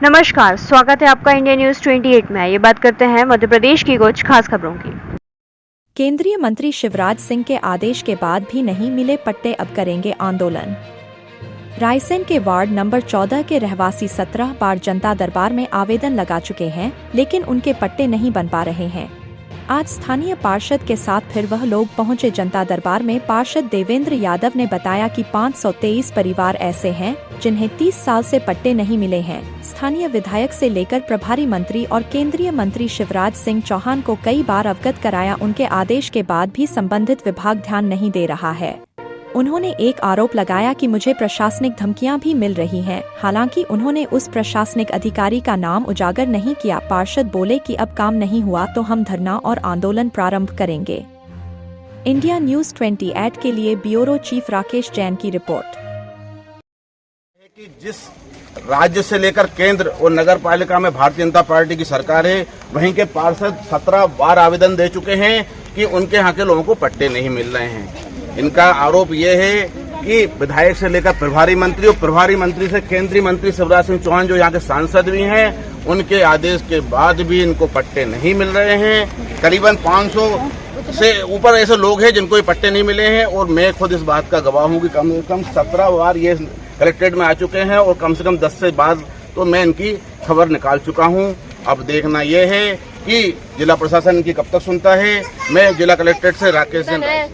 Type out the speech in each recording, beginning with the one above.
नमस्कार, स्वागत है आपका इंडिया न्यूज 28 में। ये बात करते हैं मध्य प्रदेश की कुछ खास खबरों की। केंद्रीय मंत्री शिवराज सिंह के आदेश के बाद भी नहीं मिले पट्टे, अब करेंगे आंदोलन। रायसेन के वार्ड नंबर 14 के रहवासी 17 बार जनता दरबार में आवेदन लगा चुके हैं, लेकिन उनके पट्टे नहीं बन पा रहे हैं। आज स्थानीय पार्षद के साथ फिर वह लोग पहुंचे जनता दरबार में। पार्षद देवेंद्र यादव ने बताया कि 523 परिवार ऐसे हैं जिन्हें 30 साल से पट्टे नहीं मिले हैं। स्थानीय विधायक से लेकर प्रभारी मंत्री और केंद्रीय मंत्री शिवराज सिंह चौहान को कई बार अवगत कराया, उनके आदेश के बाद भी संबंधित विभाग ध्यान नहीं दे रहा है। उन्होंने एक आरोप लगाया कि मुझे प्रशासनिक धमकियां भी मिल रही हैं। हालांकि उन्होंने उस प्रशासनिक अधिकारी का नाम उजागर नहीं किया। पार्षद बोले कि अब काम नहीं हुआ तो हम धरना और आंदोलन प्रारंभ करेंगे। इंडिया न्यूज 28 के लिए ब्यूरो चीफ राकेश जैन की रिपोर्ट। कि जिस राज्य से लेकर केंद्र और नगर पालिका में भारतीय जनता पार्टी की सरकार है, वहीं के पार्षद 17 बार आवेदन दे चुके हैं कि उनके यहाँ के लोगों को पट्टे नहीं मिल रहे हैं। इनका आरोप ये है कि विधायक से लेकर प्रभारी मंत्री और प्रभारी मंत्री से केंद्रीय मंत्री शिवराज सिंह चौहान जो यहाँ के सांसद भी हैं, उनके आदेश के बाद भी इनको पट्टे नहीं मिल रहे हैं। करीबन 500 से ऊपर ऐसे लोग हैं जिनको ये पट्टे नहीं मिले हैं और मैं खुद इस बात का गवाह हूँ कि कम से कम 17 बार ये कलेक्ट्रेट में आ चुके हैं और कम से कम 10 से बाद तो मैं इनकी खबर निकाल चुका हूँ। अब देखना यह है कि जिला प्रशासन इनकी कब तक सुनता है। मैं जिला कलेक्ट्रेट से राकेश जैन,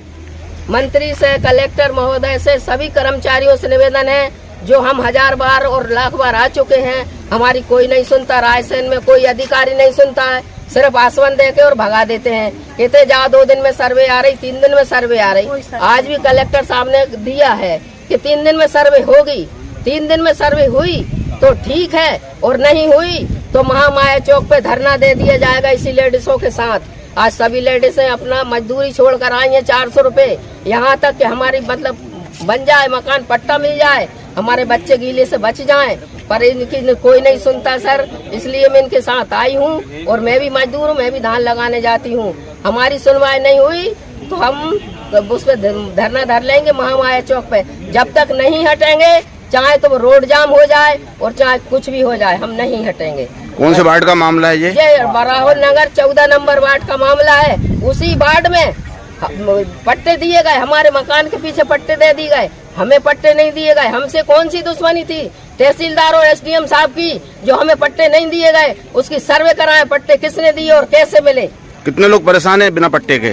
मंत्री से, कलेक्टर महोदय से, सभी कर्मचारियों से निवेदन है, जो हम 1000 बार और लाख बार आ चुके हैं, हमारी कोई नहीं सुनता। रायसेन में कोई अधिकारी नहीं सुनता है, सिर्फ आश्वासन देके और भगा देते हैं। कहते जाओ 2 दिन में सर्वे आ रही, 3 दिन में सर्वे आ रही। आज भी कलेक्टर साहब ने दिया है कि 3 दिन में सर्वे होगी। 3 दिन में सर्वे हुई तो ठीक है, और नहीं हुई तो महामाया चौक पे धरना दे दिया जाएगा इसी लेडीजों के साथ। आज सभी लेडीजें अपना मजदूरी छोड़कर आई हैं 400 रुपए, यहाँ तक कि हमारी मतलब बन जाए, मकान पट्टा मिल जाए, हमारे बच्चे गीले से बच जाएं, पर इनकी कोई नहीं सुनता सर। इसलिए मैं इनके साथ आई हूँ और मैं भी मजदूर हूँ, मैं भी धान लगाने जाती हूँ। हमारी सुनवाई नहीं हुई तो हम उस पर धरना धर लेंगे महामाया चौक पे। जब तक नहीं हटेंगे, चाहे तो रोड जाम हो जाए और चाहे कुछ भी हो जाए, हम नहीं हटेंगे। कौन से वार्ड का मामला है ये? बराहोल नगर 14 नंबर वार्ड का मामला है। उसी वार्ड में पट्टे दिए गए, हमारे मकान के पीछे पट्टे दे दिए गए, हमें पट्टे नहीं दिए गए। हमसे कौन सी दुश्मनी थी तहसीलदार और SDM साहब की जो हमें पट्टे नहीं दिए गए? उसकी सर्वे कराए, पट्टे किसने दिए और कैसे मिले? कितने लोग परेशान हैं बिना पट्टे के?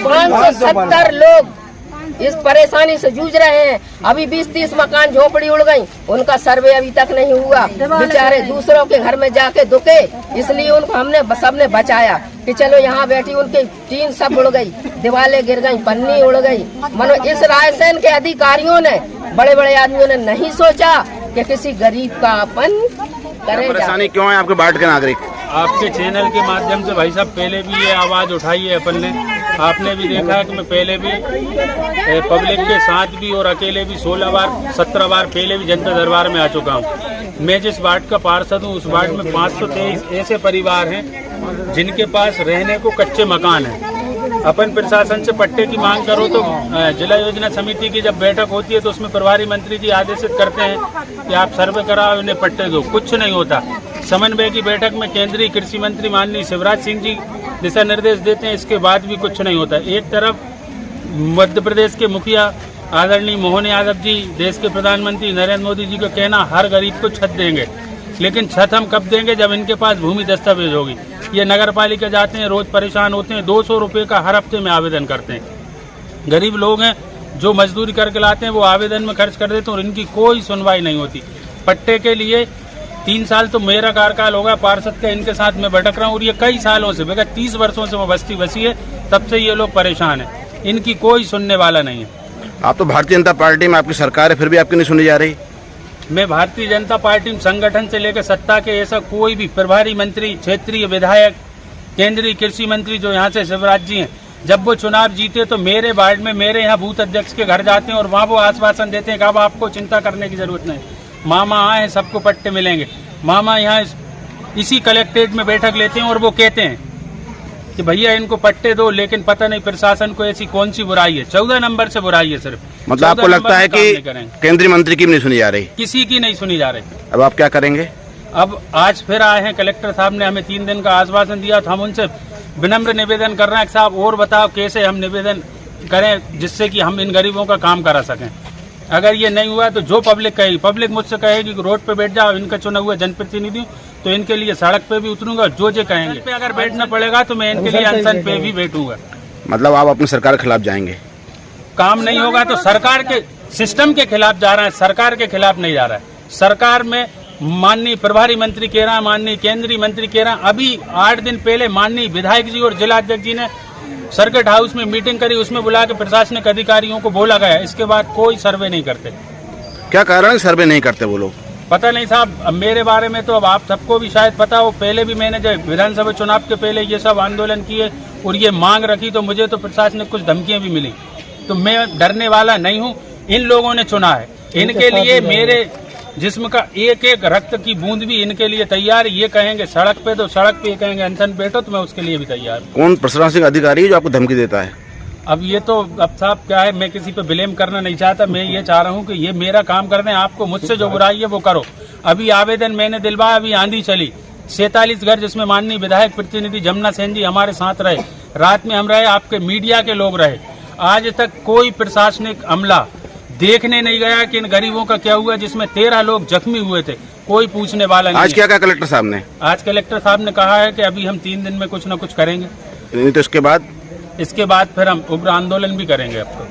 570 लोग इस परेशानी से जूझ रहे हैं। अभी 20-30 मकान झोपड़ी उड़ गई, उनका सर्वे अभी तक नहीं हुआ। बेचारे दूसरों के घर में जाके दुखे, इसलिए उनको हमने सबने बचाया कि चलो यहाँ बैठी। उनकी टीन सब उड़ गई, दीवारें गिर गई, पन्नी उड़ गई। मनो इस रायसेन के अधिकारियों ने, बड़े बड़े आदमियों ने नहीं सोचा कि किसी गरीब का अपन करेगा। परेशानी क्यों है आपके वार्ड के नागरिक? आपके चैनल के माध्यम से भाई साहब पहले भी ये आवाज़ उठाई है अपन ने। आपने भी देखा है कि मैं पहले भी पब्लिक के साथ भी और अकेले भी 16 बार 17 बार पहले भी जनता दरबार में आ चुका हूँ। मैं जिस वार्ड का पार्षद हूँ, उस वार्ड में 523 ऐसे परिवार हैं जिनके पास रहने को कच्चे मकान हैं। अपन प्रशासन से पट्टे की मांग करो तो जिला योजना समिति की जब बैठक होती है तो उसमें प्रभारी मंत्री जी आदेशित करते हैं कि आप सर्वे कराओ, इन्हें पट्टे दो। कुछ नहीं होता। समन्वय की बैठक में केंद्रीय कृषि मंत्री माननीय शिवराज सिंह जी दिशा निर्देश देते हैं, इसके बाद भी कुछ नहीं होता। एक तरफ मध्य प्रदेश के मुखिया आदरणीय मोहन यादव जी, देश के प्रधानमंत्री नरेंद्र मोदी जी को कहना हर गरीब को छत देंगे, लेकिन छत हम कब देंगे? जब इनके पास भूमि दस्तावेज होगी। ये नगर पालिका जाते हैं, रोज परेशान होते हैं, 200 रुपये का हर हफ्ते में आवेदन करते हैं। गरीब लोग हैं जो मजदूरी करके लाते हैं, वो आवेदन में खर्च कर देते हैं और इनकी कोई सुनवाई नहीं होती। पट्टे के लिए 3 साल तो मेरा कार्यकाल होगा पार्षद का, इनके साथ मैं भटक रहा हूँ और ये कई सालों से, बगैर 30 वर्षों से वो बस्ती बसी है, तब से ये लोग परेशान हैं। इनकी कोई सुनने वाला नहीं है। आप तो भारतीय जनता पार्टी में आपकी सरकार है, फिर भी आपकी नहीं सुनी जा रही। मैं भारतीय जनता पार्टी में संगठन से लेकर सत्ता के ऐसा कोई भी प्रभारी मंत्री, क्षेत्रीय विधायक, केंद्रीय कृषि मंत्री जो यहाँ से शिवराज जी हैं, जब वो चुनाव जीते तो मेरे वार्ड में मेरे यहाँ बूथ अध्यक्ष के घर जाते हैं और वहाँ वो आश्वासन देते हैं कि अब आपको चिंता करने की जरूरत नहीं, मामा आए सबको पट्टे मिलेंगे। मामा यहाँ इसी कलेक्ट्रेट में बैठक लेते हैं और वो कहते हैं कि भैया इनको पट्टे दो, लेकिन पता नहीं प्रशासन को ऐसी कौन सी बुराई है, 14 नंबर से बुराई है सिर्फ। मतलब आपको लगता है कि केंद्रीय मंत्री की भी नहीं सुनी जा रही? किसी की नहीं सुनी जा रही। अब आप क्या करेंगे? अब आज फिर आए हैं, कलेक्टर साहब ने हमें 3 दिन का आश्वासन दिया था, हम उनसे विनम्र निवेदन कर रहे हैं कि साहब और बताओ कैसे हम निवेदन करें जिससे कि हम इन गरीबों का काम करा सकें। अगर ये नहीं हुआ तो जो पब्लिक कहेगी, पब्लिक मुझसे कहेगी कि रोड पे बैठ जाओ, इनका चुना हुआ जनप्रतिनिधि हूं, तो इनके लिए सड़क पे भी उतरूंगा, जो कहेंगे। पे अगर बैठना पड़ेगा तो मैं इनके लिए अनशन पे भी बैठूंगा। मतलब आप अपनी सरकार के खिलाफ जाएंगे? काम नहीं होगा तो सरकार के सिस्टम के खिलाफ जा रहा है, सरकार के खिलाफ नहीं जा रहा है। सरकार में माननीय प्रभारी मंत्री कह रहा है, माननीय केंद्रीय मंत्री कह रहा है। अभी 8 दिन पहले माननीय विधायक जी और जिला अध्यक्ष जी ने सर्किट हाउस में मीटिंग करी, उसमें बुला के प्रशासनिक अधिकारियों को बोला गया, इसके बाद कोई सर्वे नहीं करते। क्या कारण है सर्वे नहीं करते वो लोग? पता नहीं साहब, अब मेरे बारे में तो अब आप सबको भी शायद पता हो, पहले भी मैंने जब विधानसभा चुनाव के पहले ये सब आंदोलन किए और ये मांग रखी तो मुझे तो प्रशासन ने कुछ धमकियां भी मिली, तो मैं डरने वाला नहीं हूँ। इन लोगों ने चुना है, इनके लिए मेरे जिस्म का एक एक रक्त की बूंद भी इनके लिए तैयार। ये कहेंगे सड़क पे तो सड़क पे, कहेंगे अनशन बैठो तो मैं उसके लिए भी तैयार हूँ। कौन प्रशासनिक अधिकारी है जो आपको धमकी देता है? अब ये तो अब साहब क्या है, मैं किसी पे ब्लेम करना नहीं चाहता, मैं ये चाह रहा हूँ कि ये मेरा काम कर दें, आपको मुझसे जो बुराई है वो करो। अभी आवेदन मैंने दिलवाया, अभी आंधी चली 47 घर, जिसमें माननीय विधायक प्रतिनिधि जमुना सेन जी हमारे साथ रहे, रात में हम रहे, आपके मीडिया के लोग रहे। आज तक कोई प्रशासनिक अमला देखने नहीं गया कि इन गरीबों का क्या हुआ, जिसमें 13 लोग जख्मी हुए थे, कोई पूछने वाला नहीं। आज क्या कहा कलेक्टर साहब ने? आज कलेक्टर साहब ने कहा है कि अभी हम 3 दिन में कुछ न कुछ करेंगे, नहीं तो इसके बाद फिर हम उग्र आंदोलन भी करेंगे। अब तो